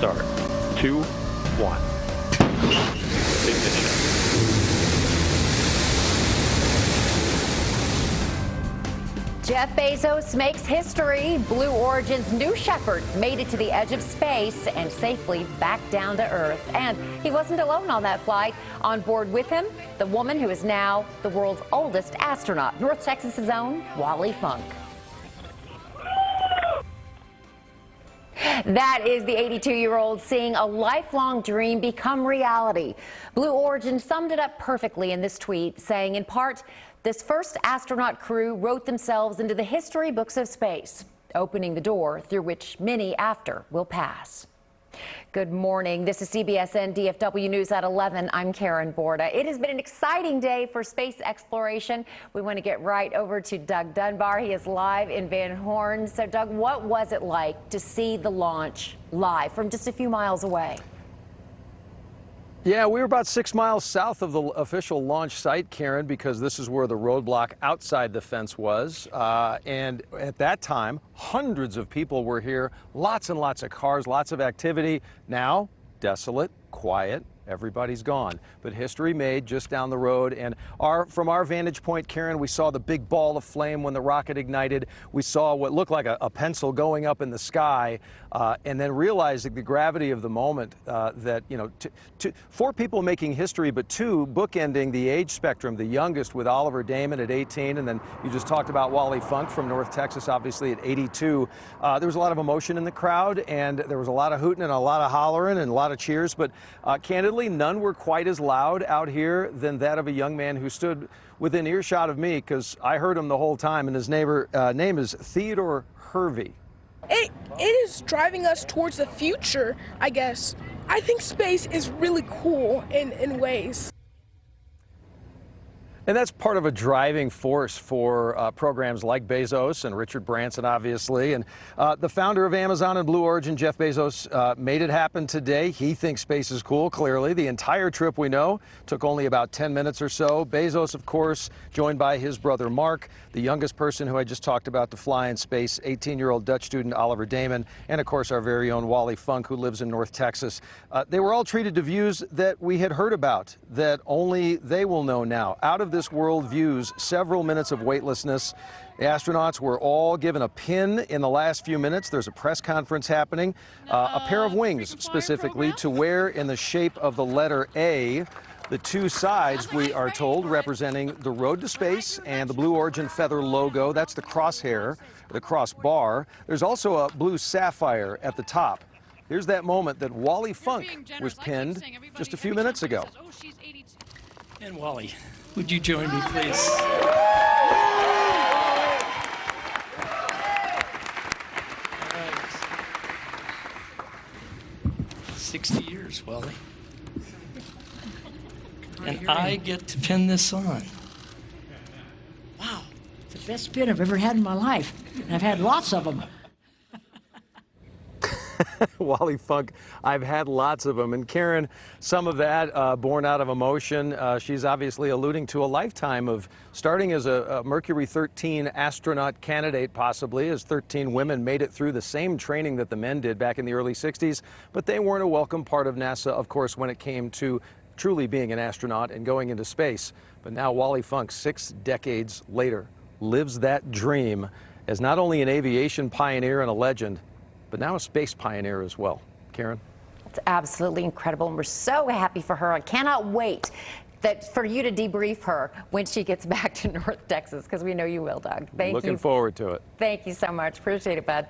start. 2, 1. Ignition. Jeff Bezos makes history. Blue Origin's new Shepard made it to the edge of space and safely back down to Earth. And he wasn't alone on that flight. On board with him, the woman who is now the world's oldest astronaut, North Texas's own Wally Funk. That is the 82-year-old seeing a lifelong dream become reality. Blue Origin summed it up perfectly in this tweet, saying, in part, this first astronaut crew wrote themselves into the history books of space, opening the door through which many after will pass. Good morning. This is CBSN DFW News at 11. I'm Karen Borda. It has been an exciting day for space exploration. We want to get right over to Doug Dunbar. He is live in Van Horn. So, Doug, what was it like to see the launch live from just a few miles away? Yeah, we were about 6 miles south of the official launch site, Karen, because this is where the roadblock outside the fence was. And at that time, hundreds of people were here, lots and lots of cars, lots of activity. Now, desolate, quiet. Everybody's gone, but history made just down the road. And from our vantage point, Karen, we saw the big ball of flame when the rocket ignited. We saw what looked like a pencil going up in the sky, and then realizing the gravity of the moment, that, you know, 4 people making history, but 2 bookending the age spectrum, the youngest with Oliver Damon at 18, and then you just talked about Wally Funk from North Texas, obviously at 82. There was a lot of emotion in the crowd, and there was a lot of hooting and a lot of hollering and a lot of cheers, but candidly, none were quite as loud out here than that of a young man who stood within earshot of me, because I heard him the whole time, and his name is THEODORE HERVEY. It is driving us towards the future, I guess. I think space is really cool in ways. And that's part of a driving force for programs like Bezos and Richard Branson, obviously. And the founder of Amazon and Blue Origin, Jeff Bezos, made it happen today. He thinks space is cool, clearly. The entire trip, we know, took only about 10 minutes or so. Bezos, of course, joined by his brother Mark, the youngest person who I just talked about to fly in space, 18-year-old Dutch student Oliver Damon, and, of course, our very own Wally Funk, who lives in North Texas. They were all treated to views that we had heard about, that only they will know now. Out of this world views, several minutes of weightlessness. The astronauts were all given a pin in the last few minutes. There's a press conference happening. A pair of wings, specifically, to wear in the shape of the letter A. The 2 sides, we are told, representing the road to space and the Blue Origin feather logo. That's the crosshair, the crossbar. There's also a blue sapphire at the top. Here's that moment that Wally Funk was pinned just a few minutes ago. And Wally, would you join me, please? 60 years, Wally. And I get to pin this on. Wow, it's the best pin I've ever had in my life. And I've had lots of them. Wally Funk, I've had lots of them. And Karen, some of that born out of emotion. She's obviously alluding to a lifetime of starting as a Mercury 13 astronaut candidate, possibly, as 13 women made it through the same training that the men did back in the early 60s. But they weren't a welcome part of NASA, of course, when it came to truly being an astronaut and going into space. But now Wally Funk, 6 decades later, lives that dream as not only an aviation pioneer and a legend, but now a space pioneer as well. Karen? It's absolutely incredible, and we're so happy for her. I cannot wait for you to debrief her when she gets back to North Texas, because we know you will, Doug. Thank you. Looking forward to it. Thank you so much. Appreciate it, bud.